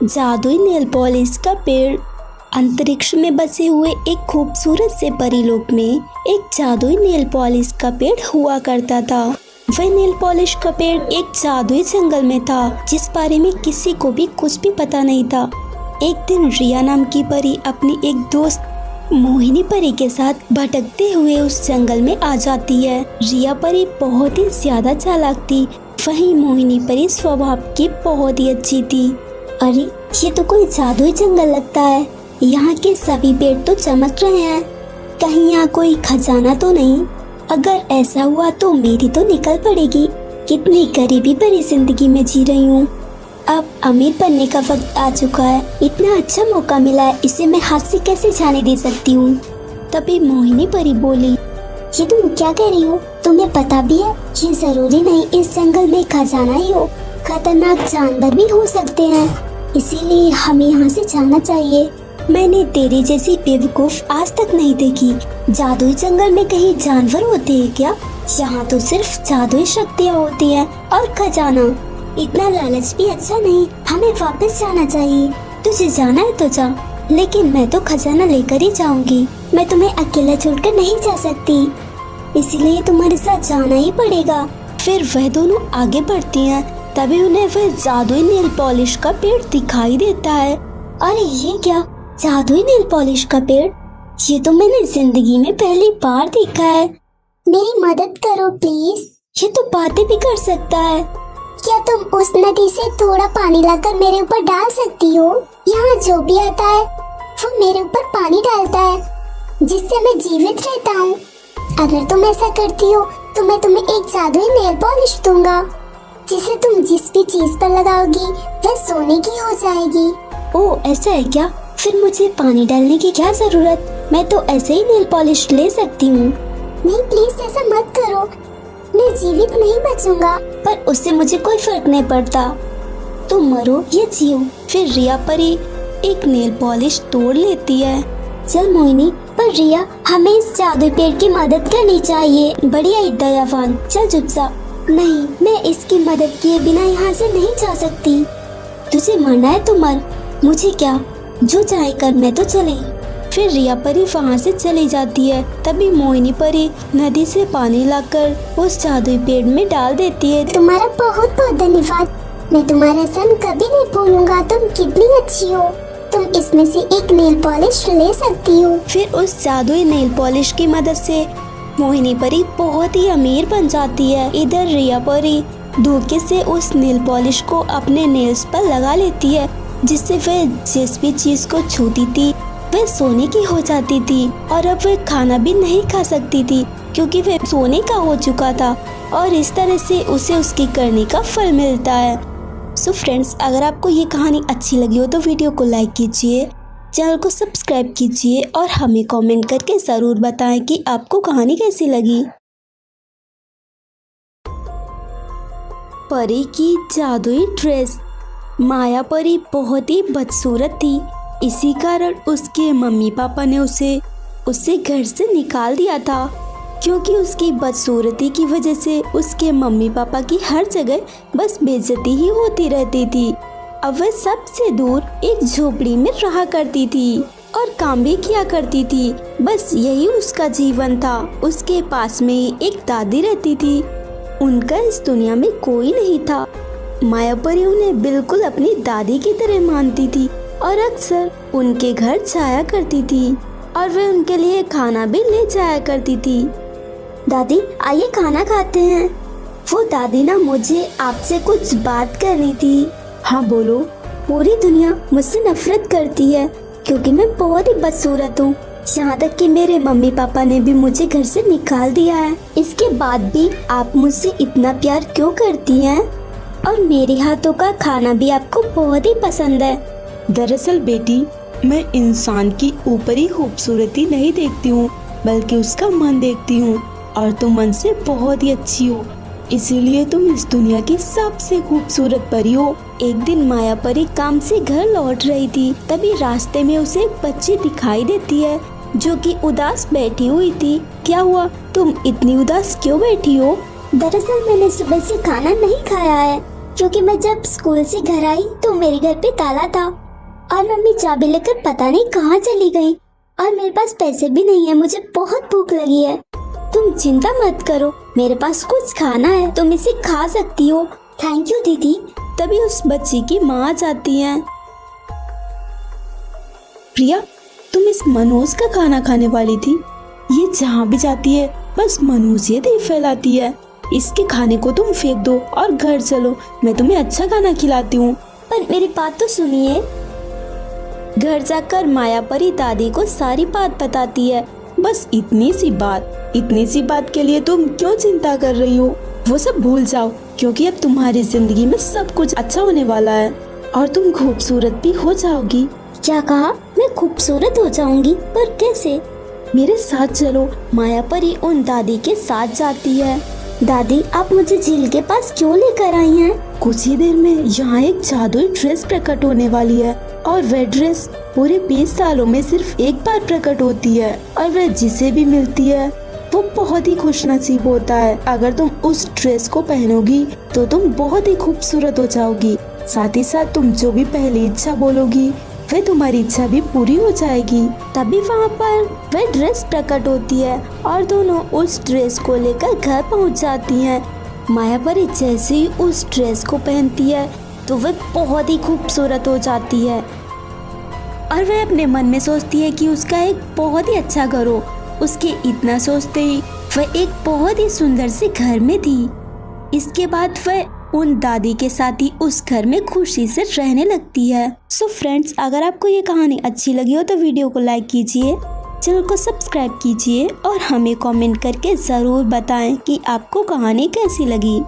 जादुई nail polish का पेड़। अंतरिक्ष में बसे हुए एक खूबसूरत से परीलोक में एक जादुई नेल पॉलिश का पेड़ हुआ करता था। वह नेल पॉलिश का पेड़ एक जादुई जंगल में था जिस बारे में किसी को भी कुछ भी पता नहीं था। एक दिन रिया नाम की परी अपनी एक दोस्त मोहिनी परी के साथ भटकते हुए उस जंगल में आ जाती है। रिया परी बहुत ही ज्यादा चालाक थी, वहीं मोहिनी परी स्वभाव की बहुत ही अच्छी थी। अरे ये तो कोई जादुई जंगल लगता है, यहाँ के सभी पेड़ तो चमक रहे हैं, कहीं यहाँ कोई खजाना तो नहीं। अगर ऐसा हुआ तो मेरी तो निकल पड़ेगी। कितनी गरीबी भरी जिंदगी में जी रही हूँ। अब अमीर बनने का वक्त आ चुका है। इतना अच्छा मौका मिला है, इसे मैं हाथ से कैसे जाने दे सकती हूँ। तभी मोहिनी परी बोली, ये तुम क्या कह रही हो? तुम्हें पता भी है ये जरूरी नहीं इस जंगल में खजाना ही हो, खतरनाक जानवर भी हो सकते हैं, इसीलिए हमें यहाँ से जाना चाहिए। मैंने तेरी जैसी बेवकूफ आज तक नहीं देखी। जादुई जंगल में कहीं जानवर होते हैं क्या? यहाँ तो सिर्फ जादुई शक्तियाँ होती हैं और खजाना। इतना लालच भी अच्छा नहीं, हमें वापस जाना चाहिए। तुझे जाना है तो जा, लेकिन मैं तो खजाना लेकर ही जाऊंगी। मैं तुम्हें अकेला छोड़कर नहीं जा सकती, इसलिए तुम्हारे साथ जाना ही पड़ेगा। फिर वह दोनों आगे बढ़ती हैं। तभी उन्हें वह जादुई नेल पॉलिश का पेड़ दिखाई देता है। अरे ये क्या, जादुई नेल पॉलिश का पेड़? ये तो मैंने जिंदगी में पहली बार देखा है। मेरी मदद करो प्लीज। ये तो बातें भी कर सकता है। क्या तुम उस नदी से थोड़ा पानी लाकर मेरे ऊपर डाल सकती हो? यहाँ जो भी आता है वो मेरे ऊपर पानी डालता है, जिससे मैं जीवित रहता हूँ। अगर तुम ऐसा करती हो तो मैं तुम्हें एक जादुई नेल पॉलिश दूंगा, जिसे तुम जिस भी चीज पर लगाओगी वह सोने की हो जाएगी। ओह ऐसा है क्या? फिर मुझे पानी डालने की क्या जरूरत? मैं तो ऐसे ही नेल पॉलिश ले सकती हूँ। नहीं प्लीज ऐसा मत करो, मैं जीवित नहीं बचूंगा। पर उससे मुझे कोई फर्क नहीं पड़ता, तुम मरो या जियो। फिर रिया परी एक नेल पॉलिश तोड़ लेती है। चल मोहिनी, पर रिया हमें इस जादुई पेड़ की मदद करनी चाहिए। बढ़िया दयावान, चल चुपचाप। नहीं, मैं इसकी मदद किए बिना यहाँ से नहीं जा सकती। तुझे मरना है तो मर, मुझे क्या, जो चाहे कर, मैं तो चली। फिर रिया परी वहाँ से चली जाती है। तभी मोहिनी परी नदी से पानी लाकर उस जादुई पेड़ में डाल देती है। तुम्हारा बहुत बहुत धन्यवाद, मैं तुम्हारा सन कभी नहीं भूलूंगा। तुम कितनी अच्छी हो, तुम इसमें से एक नेल पॉलिश ले सकती हो। फिर उस जादुई नेल पॉलिश की मदद से मोहिनी परी बहुत ही अमीर बन जाती है। इधर रिया परी धोखे से उस नेल पॉलिश को अपने नेल्स पर लगा लेती है, जिससे वह जिस भी चीज को छूती थी वह सोने की हो जाती थी। और अब वह खाना भी नहीं खा सकती थी क्योंकि वह सोने का हो चुका था। और इस तरह से उसे उसकी करने का फल मिलता है। सो फ्रेंड्स, अगर आपको ये कहानी अच्छी लगी हो तो वीडियो को लाइक कीजिए, चैनल को सब्सक्राइब कीजिए और हमें कमेंट करके ज़रूर बताएं कि आपको कहानी कैसी लगी। परी की जादुई ड्रेस। माया परी बहुत ही बदसूरत थी, इसी कारण उसके मम्मी पापा ने उसे घर से निकाल दिया था, क्योंकि उसकी बदसूरती की वजह से उसके मम्मी पापा की हर जगह बस बेइज्जती ही होती रहती थी। अब वह सबसे दूर एक झोपड़ी में रहा करती थी और काम भी किया करती थी। बस यही उसका जीवन था। उसके पास में ही एक दादी रहती थी, उनका इस दुनिया में कोई नहीं था। माया परी उन्हें बिल्कुल अपनी दादी की तरह मानती थी और अक्सर उनके घर जाया करती थी और वे उनके लिए खाना भी ले जाया करती थी। दादी आइए खाना खाते हैं। वो दादी ना, मुझे आपसे कुछ बात करनी थी। हाँ बोलो। पूरी दुनिया मुझसे नफरत करती है क्योंकि मैं बहुत ही बदसूरत हूँ। यहाँ तक कि मेरे मम्मी पापा ने भी मुझे घर से निकाल दिया है। इसके बाद भी आप मुझसे इतना प्यार क्यों करती हैं? और मेरे हाथों का खाना भी आपको बहुत ही पसंद है। दरअसल बेटी, मैं इंसान की ऊपरी खूबसूरती नहीं देखती हूँ, बल्कि उसका मन देखती हूँ। और तुम मन से बहुत ही अच्छी हो, इसीलिए तुम इस दुनिया की सबसे खूबसूरत परी हो। एक दिन माया परी काम से घर लौट रही थी, तभी रास्ते में उसे एक बच्ची दिखाई देती है जो कि उदास बैठी हुई थी। क्या हुआ, तुम इतनी उदास क्यों बैठी हो? दरअसल मैंने सुबह से खाना नहीं खाया है, क्योंकि मैं जब स्कूल से घर आई तो मेरे घर पे ताला था और मम्मी चाबी लेकर पता नहीं कहाँ चली गई और मेरे पास पैसे भी नहीं है। मुझे बहुत भूख लगी है। तुम चिंता मत करो, मेरे पास कुछ खाना है, तुम इसे खा सकती हो। थैंक यू दीदी। तभी उस बच्ची की माँ जाती है। प्रिया, तुम इस मनोज का खाना खाने वाली थी। ये जहाँ भी जाती है बस मनुष्यत ही फैलाती है। इसके खाने को तुम फेंक दो और घर चलो, मैं तुम्हें अच्छा खाना खिलाती हूँ। पर मेरी बात तो सुनिए। घर जाकर माया परी दादी को सारी बात बताती है। बस इतनी सी बात के लिए तुम क्यों चिंता कर रही हो? वो सब भूल जाओ, क्योंकि अब तुम्हारी जिंदगी में सब कुछ अच्छा होने वाला है और तुम खूबसूरत भी हो जाओगी। क्या कहा? मैं खूबसूरत हो जाऊंगी? पर कैसे? मेरे साथ चलो। माया परी उन दादी के साथ जाती है। दादी, आप मुझे झील के पास क्यों लेकर आई हैं? कुछ ही देर में यहाँ एक जादुई ड्रेस प्रकट होने वाली है और वह ड्रेस पूरे 20 सालों में सिर्फ एक बार प्रकट होती है और वह जिसे भी मिलती है वो बहुत ही खुशनसीब होता है। अगर तुम उस ड्रेस को पहनोगी तो तुम बहुत ही खूबसूरत हो जाओगी। साथ ही साथ तुम जो भी पहली इच्छा बोलोगी वह तुम्हारी इच्छा भी पूरी हो जाएगी। तभी वहाँ पर वह ड्रेस प्रकट होती है और दोनों उस ड्रेस को लेकर घर पहुँच जाती हैं। माया परी जैसे ही उस ड्रेस को पहनती है तो वह बहुत ही खूबसूरत हो जाती है और वह अपने मन में सोचती है कि उसका एक बहुत ही अच्छा घर हो। उसके इतना सोचते ही वह एक बहुत ही सुंदर से घर में थी। इसके बाद वह उन दादी के साथ ही उस घर में खुशी से रहने लगती है। सो फ्रेंड्स, अगर आपको ये कहानी अच्छी लगी हो तो वीडियो को लाइक कीजिए, चैनल को सब्सक्राइब कीजिए और हमें कमेंट करके ज़रूर बताएं कि आपको कहानी कैसी लगी।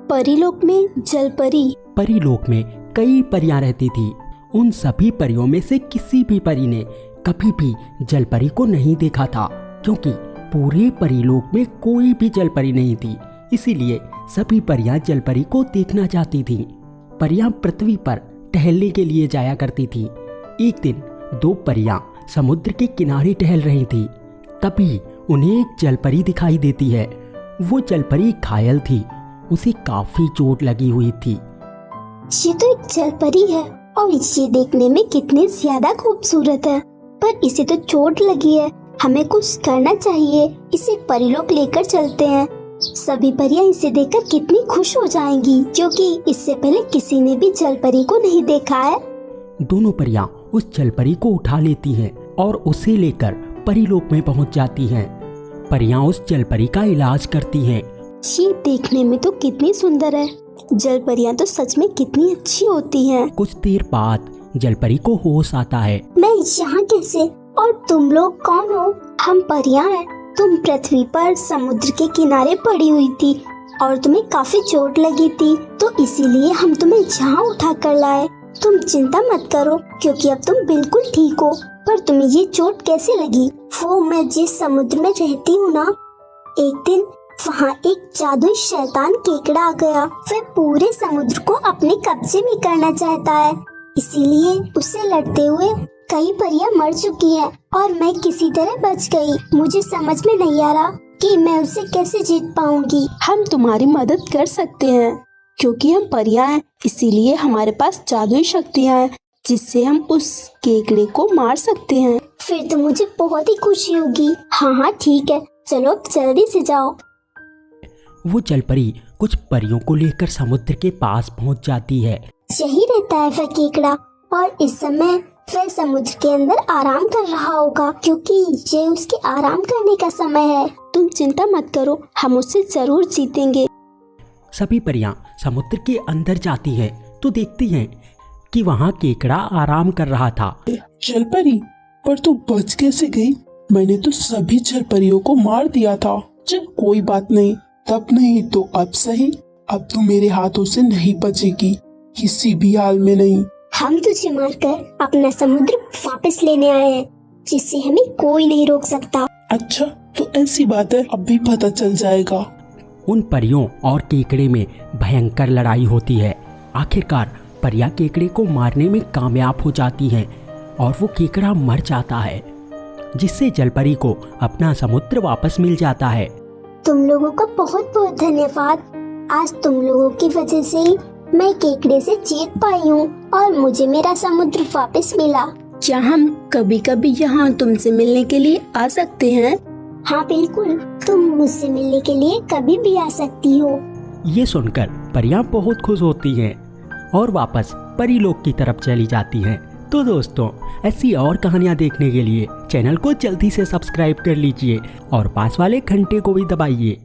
परीलोक में जल परी। परीलोक में कई परियां रहती थी। उन सभी परियों में से किसी भी परी ने कभी भी जलपरी को नहीं देखा था, क्योंकि पूरे परीलोक में कोई भी जलपरी नहीं थी। इसीलिए सभी परियां जलपरी को देखना चाहती थीं। परियां पृथ्वी पर टहलने के लिए जाया करती थी। एक दिन दो परियां समुद्र के किनारे टहल रही थी। तभी उन्हें एक जलपरी दिखाई देती है। वो जलपरी घायल थी, उसे काफी चोट लगी हुई थी। ये तो एक जलपरी है और ये देखने में कितनी ज्यादा खूबसूरत है, पर इसे तो चोट लगी है। हमें कुछ करना चाहिए, इसे परीलोक लेकर चलते हैं। सभी परियां इसे देखकर कितनी खुश हो जाएंगी, क्योंकि इससे पहले किसी ने भी जलपरी को नहीं देखा है। दोनों परियां उस जलपरी को उठा लेती हैं और उसे लेकर परीलोक में पहुंच जाती हैं। परियां उस जलपरी का इलाज करती हैं। ये देखने में तो कितनी सुंदर है। जलपरियां तो सच में कितनी अच्छी होती हैं। कुछ देर बाद जलपरी को होश आता है। मैं यहाँ कैसे? और तुम लोग कौन हो? हम परियां हैं। तुम पृथ्वी पर समुद्र के किनारे पड़ी हुई थी और तुम्हें काफी चोट लगी थी, तो इसीलिए हम तुम्हें यहाँ उठा कर लाए। तुम चिंता मत करो, क्योंकि अब तुम बिल्कुल ठीक हो। पर तुम्हें ये चोट कैसे लगी? वो मैं जिस समुद्र में रहती हूँ ना, एक दिन वहाँ एक जादुई शैतान केकड़ा आ गया। वह पूरे समुद्र को अपने कब्जे में करना चाहता है, इसीलिए उससे लड़ते हुए कई परियां मर चुकी हैं और मैं किसी तरह बच गई। मुझे समझ में नहीं आ रहा कि मैं उसे कैसे जीत पाऊंगी। हम तुम्हारी मदद कर सकते हैं, क्योंकि हम परियां हैं, इसीलिए हमारे पास जादुई शक्तियां हैं जिससे हम उस केकड़े को मार सकते हैं। फिर तो मुझे बहुत ही खुशी होगी। हाँ ठीक है, चलो अब जल्दी से जाओ। वो जलपरी कुछ परियों को लेकर समुद्र के पास पहुंच जाती है। यही रहता है वह केकड़ा और इस समय वह समुद्र के अंदर आराम कर रहा होगा, क्योंकि ये उसके आराम करने का समय है। तुम चिंता मत करो, हम उससे जरूर जीतेंगे। सभी परियां समुद्र के अंदर जाती हैं तो देखती हैं कि वहाँ केकड़ा आराम कर रहा था। जलपरी, पर तू बच कैसे गई? मैंने तो सभी जलपरियों को मार दिया था। चल कोई बात नहीं, तब नहीं तो अब सही। अब तू मेरे हाथों से नहीं बचेगी, किसी भी हाल में नहीं। हम तुझे मारकर अपना समुद्र वापस लेने आए हैं, जिससे हमें कोई नहीं रोक सकता। अच्छा, तो ऐसी बात है, अब भी पता चल जाएगा। उन परियों और केकड़े में भयंकर लड़ाई होती है। आखिरकार परियां केकड़े को मारने में कामयाब हो जाती हैं और वो केकड़ा मर जाता है। जिससे जलपरी को अपना समुद्र वापस मिल जाता है। तुम लोगों का बहुत बहुत धन्यवाद। आज तुम लोगों की वजह से ही मैं केकड़े से जीत पाई हूँ और मुझे मेरा समुद्र वापस मिला। क्या हम कभी कभी यहाँ तुमसे मिलने के लिए आ सकते हैं? हाँ बिल्कुल, तुम मुझसे मिलने के लिए कभी भी आ सकती हो। ये सुनकर परियां बहुत खुश होती हैं और वापस परीलोक की तरफ चली जाती हैं। तो दोस्तों, ऐसी और कहानियाँ देखने के लिए चैनल को जल्दी से सब्सक्राइब कर लीजिए और पास वाले घंटे को भी दबाइए।